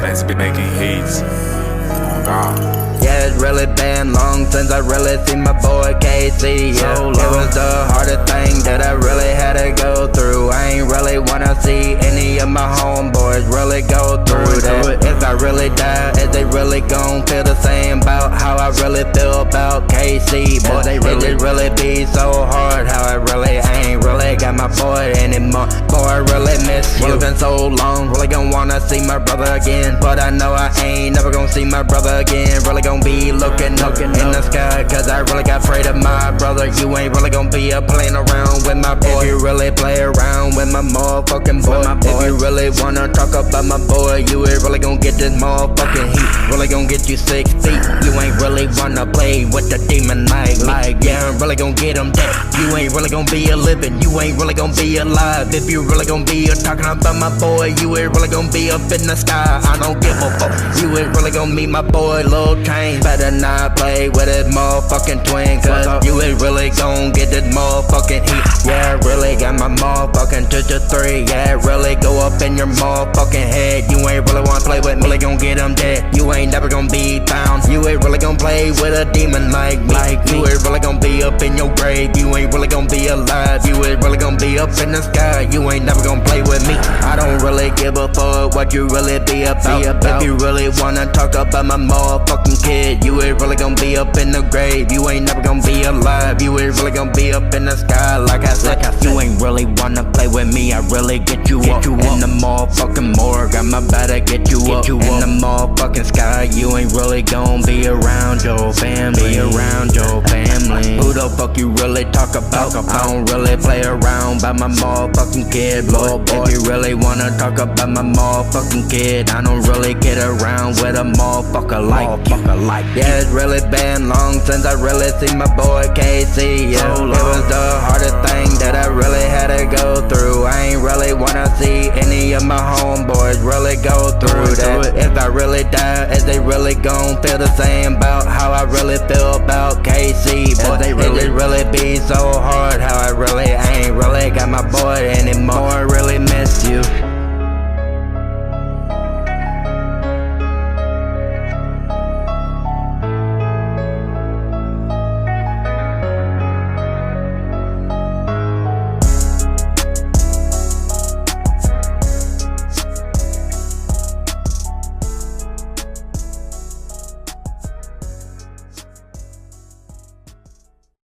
since be making hits. Oh God. Yeah, it's really been long since I really seen my boy KC. Yeah, it was the hardest thing that I really had to go through. I ain't really wanna see any of my homeboys really go through that. If I really die, is they really gon' feel the same about how I really feel about KC? Boy, it just really be so hard how I really ain't really got my boy anymore. Boy, I really miss you. It's been so long, really gon' wanna see my brother again, but I know I ain't never gon' see my brother again. Really gon' be looking up in the sky, cause I really got afraid of my brother. You ain't really gon' be playing around with my boy. If you really play around with my motherfucking boy, if you really wanna talk about my boy, you ain't really gon' get this motherfucking heat. Really gon' get you 6 feet. You ain't really wanna play with the demon like yeah, I'm really gon' get him dead. You ain't really gon' be a living, you ain't really gon' be alive. If you really gon' be talking about my boy, you ain't really gon' be up in the sky. I don't give a fuck. You ain't really gon' meet my boy Lil Trippee. Better not play with his motherfucking twin, cause you ain't really gon' get this motherfucking heat. Yeah, I really got my motherfucking 2-3. Yeah, really go up in your motherfucking head. You ain't really wanna play with me, really gon' get him dead. You ain't never gon' be found. You ain't really gon' play with a demon like me. You ain't really gon' be up in your grave. You ain't really gon' be alive. You ain't really gon' be up in the sky. You ain't never gon' play with me. I don't really give a fuck what you really be about. If you really wanna talk about my motherfucking kid, you ain't really gon' be up in the grave. You ain't never gon' be alive. You ain't really gon' be up in the sky. Like I said, you ain't really wanna play with me. I really get you up in the motherfucking morgue. I'm about to get you up in the motherfucking sky. You ain't really gon' be around your family. Who the fuck you really talk about? I don't really play around by my motherfucking kid, boy. If you really wanna talk about my motherfucking kid, I don't really get around with a motherfucker like yeah, it's really been long since I really seen my boy KC. Yeah, it was the hardest thing that I really had to go through. I ain't really wanna see any of my homeboys really go through that. If I really die, is they really gon' feel the same about how I really feel about KC? Boy, it just really be so hard how I really